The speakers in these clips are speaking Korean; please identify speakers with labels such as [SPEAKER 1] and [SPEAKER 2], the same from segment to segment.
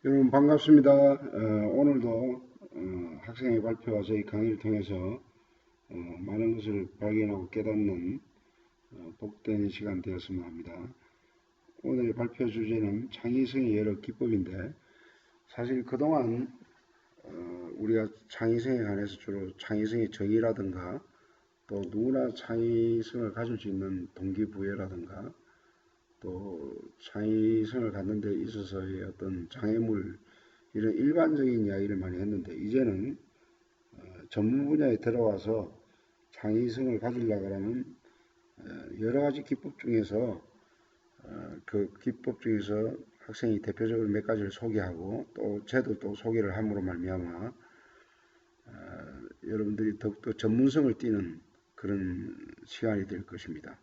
[SPEAKER 1] 여러분 반갑습니다. 오늘도 학생의 발표와 저희 강의를 통해서 많은 것을 발견하고 깨닫는 복된 시간 되었으면 합니다. 오늘의 발표 주제는 창의성의 여러 기법인데 사실 그동안 우리가 창의성에 관해서 주로 창의성의 정의라든가 또 누구나 창의성을 가질 수 있는 동기부여라든가 또 창의성을 갖는 데 있어서의 어떤 장애물 이런 일반적인 이야기를 많이 했는데 이제는 전문 분야에 들어와서 창의성을 가지려고 하는 여러 가지 기법 중에서 그 기법 중에서 학생이 대표적으로 몇 가지를 소개하고 또 저도 또 소개를 함으로 말미암아 여러분들이 더욱더 전문성을 띠는 그런 시간이 될 것입니다.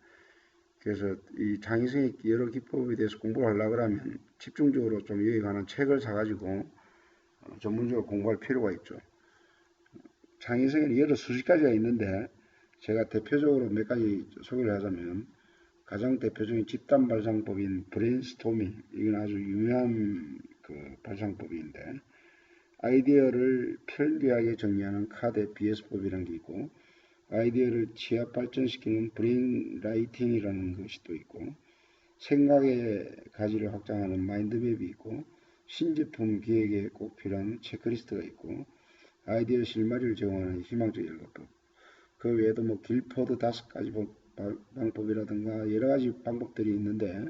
[SPEAKER 1] 그래서 이 창의성의 여러 기법에 대해서 공부를 하려고 하면 집중적으로 좀 여기에 관한 책을 사가지고 전문적으로 공부할 필요가 있죠. 창의성에는 여러 수십 가지가 있는데 제가 대표적으로 몇 가지 소개를 하자면 가장 대표적인 집단 발상법인 브레인스토밍 이건 아주 유명한 그 발상법인데 아이디어를 편리하게 정리하는 카데 BS법이라는 게 있고 아이디어를 취합 발전시키는 브레인 라이팅이라는 것이 또 있고 생각의 가지를 확장하는 마인드맵이 있고 신제품 기획에 꼭 필요한 체크리스트가 있고 아이디어 실마리를 제공하는 희망적 연구법 그 외에도 뭐 길포드 5가지 방법이라든가 여러 가지 방법들이 있는데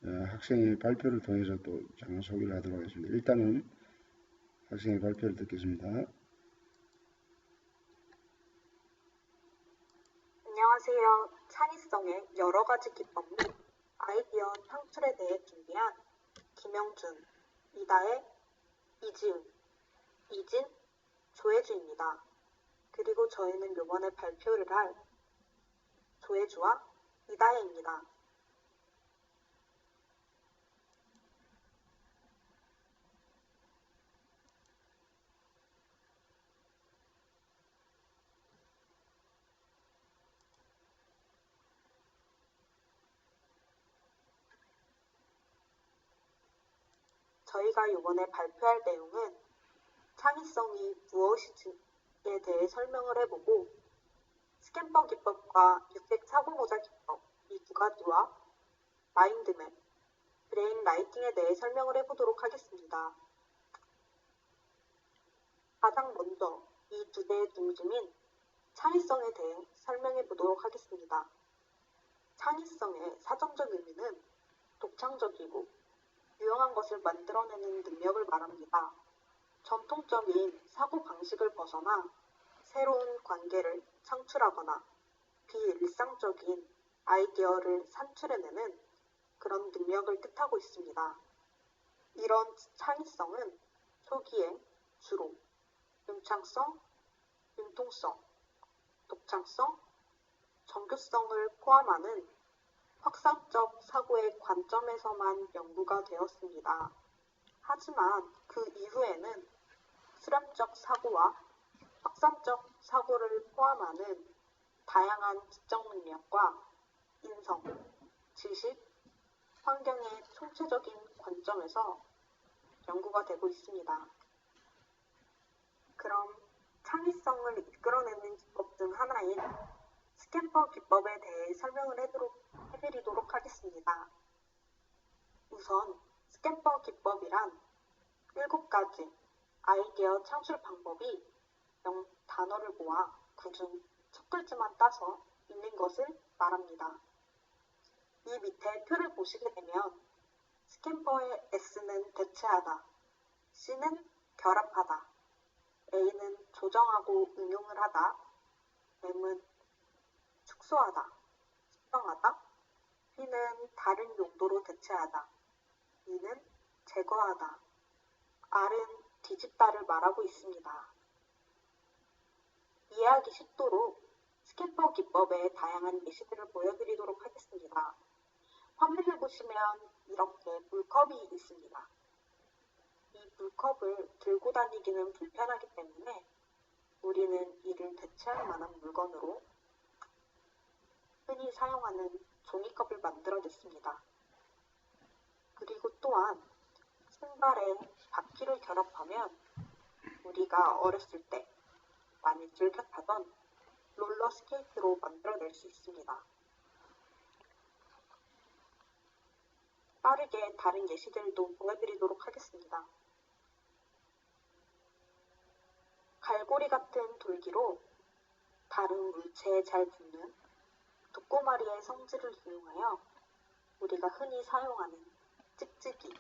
[SPEAKER 1] 학생의 발표를 통해서 또 잠깐 소개를 하도록 하겠습니다. 일단은 학생의 발표를 듣겠습니다.
[SPEAKER 2] 안녕하세요. 창의성의 여러 가지 기법 및 아이디어 창출에 대해 준비한 김영준, 이다혜, 이지은, 이진, 조혜주입니다. 그리고 저희는 이번에 발표를 할 조혜주와 이다혜입니다. 저희가 이번에 발표할 내용은 창의성이 무엇인지에 대해 설명을 해보고 스캔버 기법과 육색 사고모자 기법 이 두 가지와 마인드맵, 브레인 라이팅에 대해 설명을 해보도록 하겠습니다. 가장 먼저 이 주제의 중심인 창의성에 대해 설명해 보도록 하겠습니다. 창의성의 사전적 의미는 독창적이고 유용한 것을 만들어내는 능력을 말합니다. 전통적인 사고방식을 벗어나 새로운 관계를 창출하거나 비일상적인 아이디어를 산출해내는 그런 능력을 뜻하고 있습니다. 이런 창의성은 초기에 주로 융창성, 융통성, 독창성, 정교성을 포함하는 확산적 사고의 관점에서만 연구가 되었습니다. 하지만 그 이후에는 수렴적 사고와 확산적 사고를 포함하는 다양한 지적 능력과 인성, 지식, 환경의 총체적인 관점에서 연구가 되고 있습니다. 그럼 창의성을 이끌어내는 기법 중 하나인 스캔퍼 기법에 대해 설명을 해드리도록 하겠습니다. 우선 스캔퍼 기법이란 7가지 아이디어 창출 방법이 단어를 모아 그중 첫 글자만 따서 있는 것을 말합니다. 이 밑에 표를 보시게 되면 스캔퍼의 S는 대체하다, C는 결합하다, A는 조정하고 응용을 하다, M은 축소하다, 수정하다, P는 다른 용도로 대체하다, E는 제거하다, R은 뒤집다를 말하고 있습니다. 이해하기 쉽도록 스캔퍼 기법의 다양한 예시들을 보여드리도록 하겠습니다. 화면을 보시면 이렇게 물컵이 있습니다. 이 물컵을 들고 다니기는 불편하기 때문에 우리는 이를 대체할 만한 물건으로 흔히 사용하는 종이컵을 만들어냈습니다. 그리고 또한 신발에 바퀴를 결합하면 우리가 어렸을 때 많이 즐겨 타던 롤러스케이트로 만들어낼 수 있습니다. 빠르게 다른 예시들도 보여드리도록 하겠습니다. 갈고리 같은 돌기로 다른 물체에 잘 붙는 독고마리의 성질을 이용하여 우리가 흔히 사용하는 찍찍이,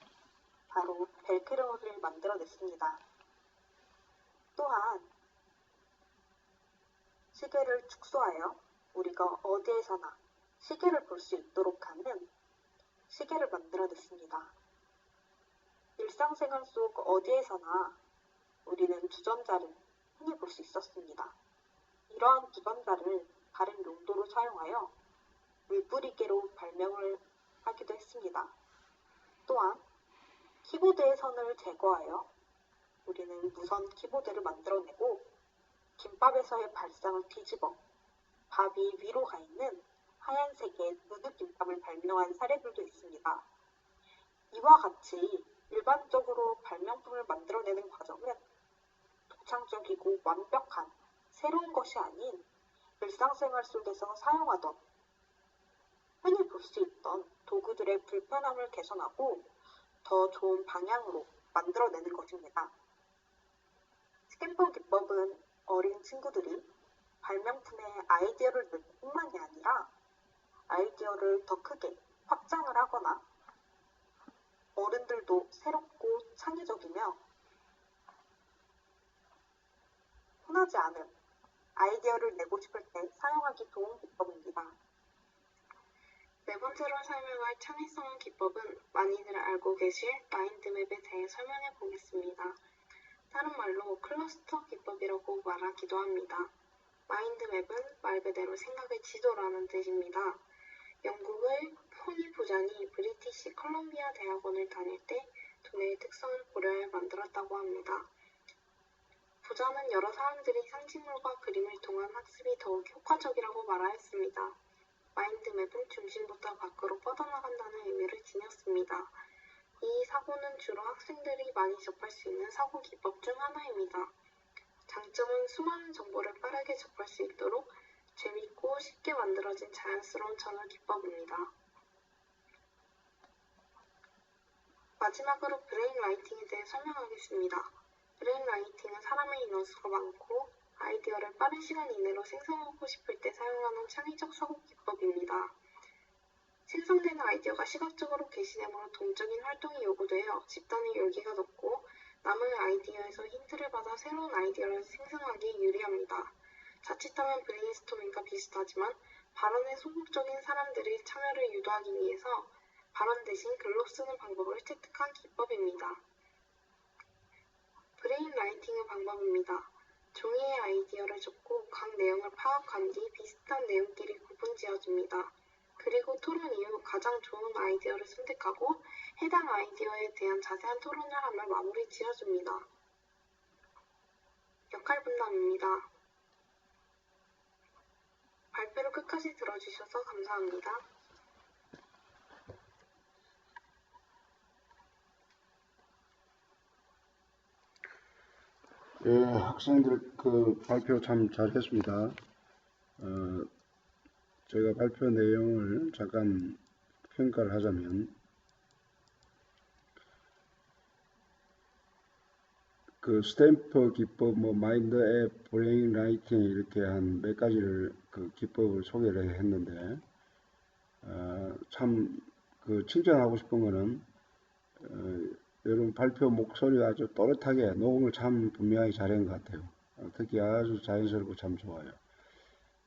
[SPEAKER 2] 바로 벨크로를 만들어냈습니다. 또한 시계를 축소하여 우리가 어디에서나 시계를 볼 수 있도록 하는 시계를 만들어냈습니다. 일상생활 속 어디에서나 우리는 주전자를 흔히 볼 수 있었습니다. 이러한 주전자를 다른 용도로 사용하여 물뿌리개로 발명을 하기도 했습니다. 또한 키보드의 선을 제거하여 우리는 무선 키보드를 만들어내고 김밥에서의 발상을 뒤집어 밥이 위로 가 있는 하얀색의 누드김밥을 발명한 사례들도 있습니다. 이와 같이 일반적으로 발명품을 만들어내는 과정은 독창적이고 완벽한 새로운 것이 아닌 일상생활 속에서 사용하던 흔히 볼 수 있던 도구들의 불편함을 개선하고 더 좋은 방향으로 만들어내는 것입니다. 스캔폰 기법은 어린 친구들이 발명품의 아이디어를 낼 뿐만이 아니라 아이디어를 더 크게 확장을 하거나 어른들도 새롭고 창의적이며 흔하지 않은 아이디어를 내고 싶을 때 사용하기 좋은 기법입니다.
[SPEAKER 3] 네 번째로 설명할 창의성 기법은 많이들 알고 계실 마인드맵에 대해 설명해 보겠습니다. 다른 말로 클러스터 기법이라고 말하기도 합니다. 마인드맵은 말 그대로 생각의 지도라는 뜻입니다. 영국의 포니 부장이 브리티시 컬럼비아 대학원을 다닐 때 두뇌의 특성을 고려해 만들었다고 합니다. 부자는 여러 사람들이 상징물과 그림을 통한 학습이 더욱 효과적이라고 말하였습니다. 마인드맵은 중심부터 밖으로 뻗어나간다는 의미를 지녔습니다. 이 사고는 주로 학생들이 많이 접할 수 있는 사고 기법 중 하나입니다. 장점은 수많은 정보를 빠르게 접할 수 있도록 재밌고 쉽게 만들어진 자연스러운 전환 기법입니다. 마지막으로 브레인 라이팅에 대해 설명하겠습니다. 브레인 라이팅은 사람의 인원수가 많고 아이디어를 빠른 시간 이내로 생성하고 싶을 때 사용하는 창의적 사고 기법입니다. 생성되는 아이디어가 시각적으로 게시되므로 동적인 활동이 요구되어 집단의 열기가 높고 남의 아이디어에서 힌트를 받아 새로운 아이디어를 생성하기 유리합니다. 자칫하면 브레인스토밍과 비슷하지만 발언에 소극적인 사람들의 참여를 유도하기 위해서 발언 대신 글로 쓰는 방법을 채택한 기법입니다. 브레인 라이팅의 방법입니다. 종이에 아이디어를 적고 각 내용을 파악한 뒤 비슷한 내용끼리 구분지어줍니다. 그리고 토론 이후 가장 좋은 아이디어를 선택하고 해당 아이디어에 대한 자세한 토론을 하며 마무리 지어줍니다. 역할 분담입니다. 발표를 끝까지 들어주셔서 감사합니다.
[SPEAKER 1] 예, 학생들 그 발표 참 잘했습니다. 제가 발표 내용을 잠깐 평가를 하자면, 그 스탬프 기법, 마인드 앱, 브레인 라이팅 이렇게 한 몇 가지를 그 기법을 소개를 했는데, 참 그 칭찬하고 싶은 거는 여러분 발표 목소리가 아주 또렷하게 녹음을 참 분명히 잘한 것 같아요. 특히 아주 자연스럽고 참 좋아요.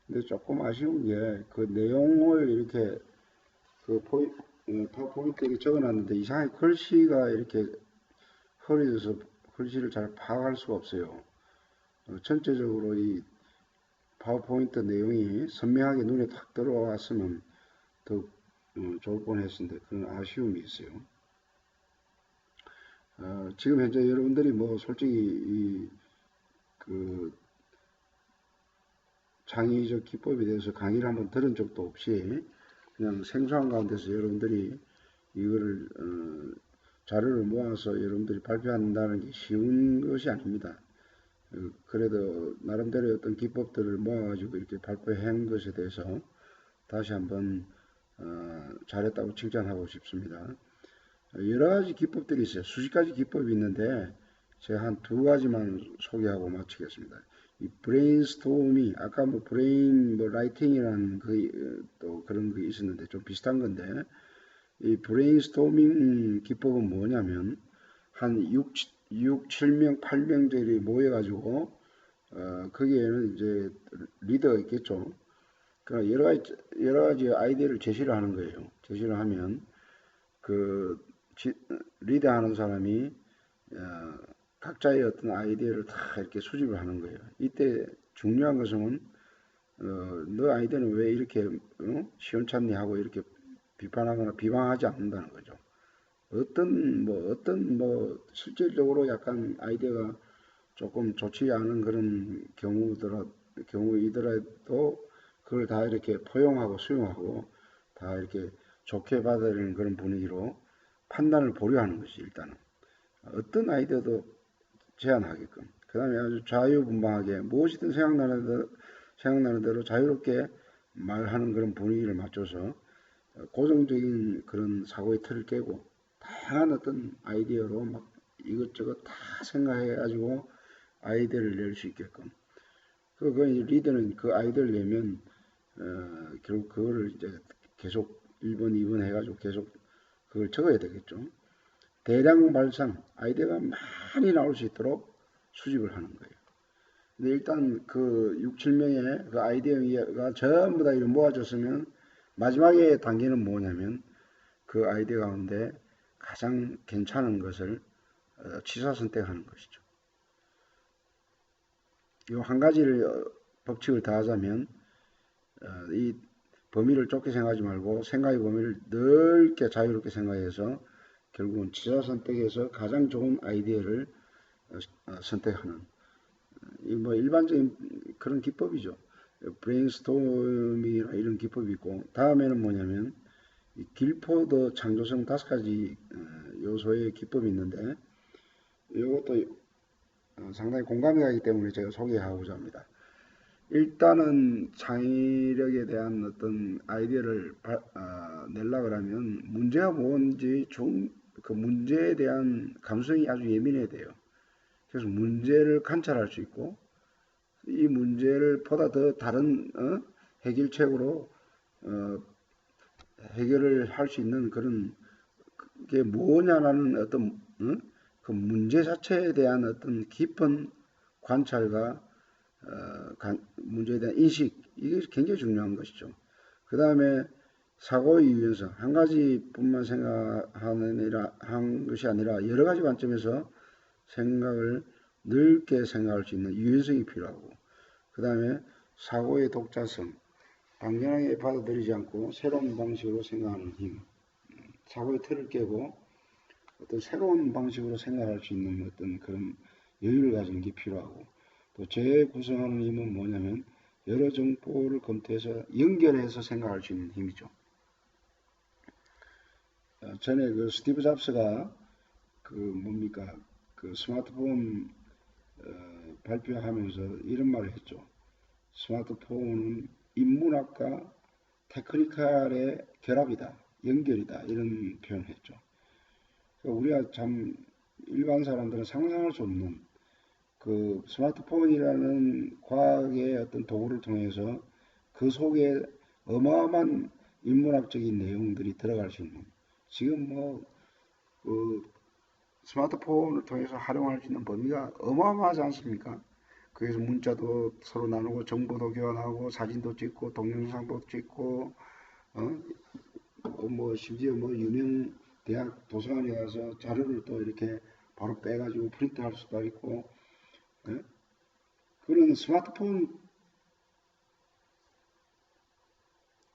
[SPEAKER 1] 근데 조금 아쉬운 게 그 내용을 이렇게 그 파워포인트에 적어놨는데 이상하게 글씨가 이렇게 흐려져서 글씨를 잘 파악할 수가 없어요. 전체적으로 이 파워포인트 내용이 선명하게 눈에 탁 들어왔으면 더 좋을 뻔했는데 그런 아쉬움이 있어요. 지금 현재 여러분들이 솔직히 그 창의적 기법에 대해서 강의를 한번 들은 적도 없이 그냥 생소한 가운데서 여러분들이 이거를 자료를 모아서 여러분들이 발표한다는 게 쉬운 것이 아닙니다. 그래도 나름대로 어떤 기법들을 모아가지고 이렇게 발표한 것에 대해서 다시 한번 잘했다고 칭찬하고 싶습니다. 여러 가지 기법들이 있어요. 수십 가지 기법이 있는데 제가 한 두 가지만 소개하고 마치겠습니다. 이 브레인스토밍, 아까 뭐 브레인 뭐 라이팅이라는 또 그런 거 있었는데 좀 비슷한 건데, 이 브레인스토밍 기법은 뭐냐면 한 6, 7명, 8명들이 모여가지고 거기에는 이제 리더가 있겠죠. 그러니까 여러 가지 아이디어를 제시를 하는 거예요. 제시를 하면 그 리더하는 사람이 각자의 어떤 아이디어를 다 이렇게 수집을 하는 거예요. 이때 중요한 것은 너 아이디어는 왜 이렇게 시원찮니 하고 이렇게 비판하거나 비방하지 않는다는 거죠. 어떤 실질적으로 약간 아이디어가 조금 좋지 않은 그런 경우이더라도 그걸 다 이렇게 포용하고 수용하고 다 이렇게 좋게 받아들이는 그런 분위기로 판단을 보류하는 것이 일단은 어떤 아이디어도 제안하게끔, 그 다음에 아주 자유분방하게 무엇이든 생각나는 대로 자유롭게 말하는 그런 분위기를 맞춰서 고정적인 그런 사고의 틀을 깨고 다양한 어떤 아이디어로 막 이것저것 다 생각해가지고 아이디어를 낼 수 있게끔. 그 리더는 그 아이디어를 내면 결국 그거를 이제 계속 1번, 2번 해가지고 계속 그걸 적어야 되겠죠. 대량 발상, 아이디어가 많이 나올 수 있도록 수집을 하는 거예요. 근데 일단 그 6, 7명의 그 아이디어가 전부 다 이렇게 모아졌으면 마지막에 단계는 뭐냐면 그 아이디어 가운데 가장 괜찮은 것을 취사 선택하는 것이죠. 이 한 가지를 법칙을 다하자면 이 범위를 좁게 생각하지 말고 생각의 범위를 넓게 자유롭게 생각해서 결국은 취사 선택해서 가장 좋은 아이디어를 선택하는 이 뭐 일반적인 그런 기법이죠. 브레인스토밍이나 이런 기법이 있고, 다음에는 뭐냐면 길포드 창조성 5가지 요소의 기법이 있는데 이것도 상당히 공감이 가기 때문에 제가 소개하고자 합니다. 일단은 창의력에 대한 어떤 아이디어를 내려고 하면 문제가 뭔지 그 문제에 대한 감성이 아주 예민해야 돼요. 그래서 문제를 관찰할 수 있고 이 문제를 보다 더 다른 해결책으로 해결을 할 수 있는 그런 게 뭐냐라는 어떤 그 문제 자체에 대한 어떤 깊은 관찰과 문제에 대한 인식, 이게 굉장히 중요한 것이죠. 그 다음에 사고의 유연성, 한 가지뿐만 생각하는 것이 아니라 여러 가지 관점에서 생각을 넓게 생각할 수 있는 유연성이 필요하고, 그 다음에 사고의 독자성, 당연하게 받아들이지 않고 새로운 방식으로 생각하는 힘, 사고의 틀을 깨고 어떤 새로운 방식으로 생각할 수 있는 어떤 그런 여유를 가지는 게 필요하고, 또 재구성하는 힘은 뭐냐면 여러 정보를 검토해서 연결해서 생각할 수 있는 힘이죠. 전에 그 스티브 잡스가 그 스마트폰 발표하면서 이런 말을 했죠. 스마트폰은 인문학과 테크니컬의 결합이다, 연결이다, 이런 표현을 했죠. 우리가 참 일반 사람들은 상상할 수 없는 그 스마트폰이라는 과학의 어떤 도구를 통해서 그 속에 어마어마한 인문학적인 내용들이 들어갈 수 있는, 지금 그 스마트폰을 통해서 활용할 수 있는 범위가 어마어마하지 않습니까? 거기서 문자도 서로 나누고 정보도 교환하고 사진도 찍고 동영상도 찍고 심지어 유명 대학 도서관에 가서 자료를 또 이렇게 바로 빼가지고 프린트할 수도 있고, 그런 스마트폰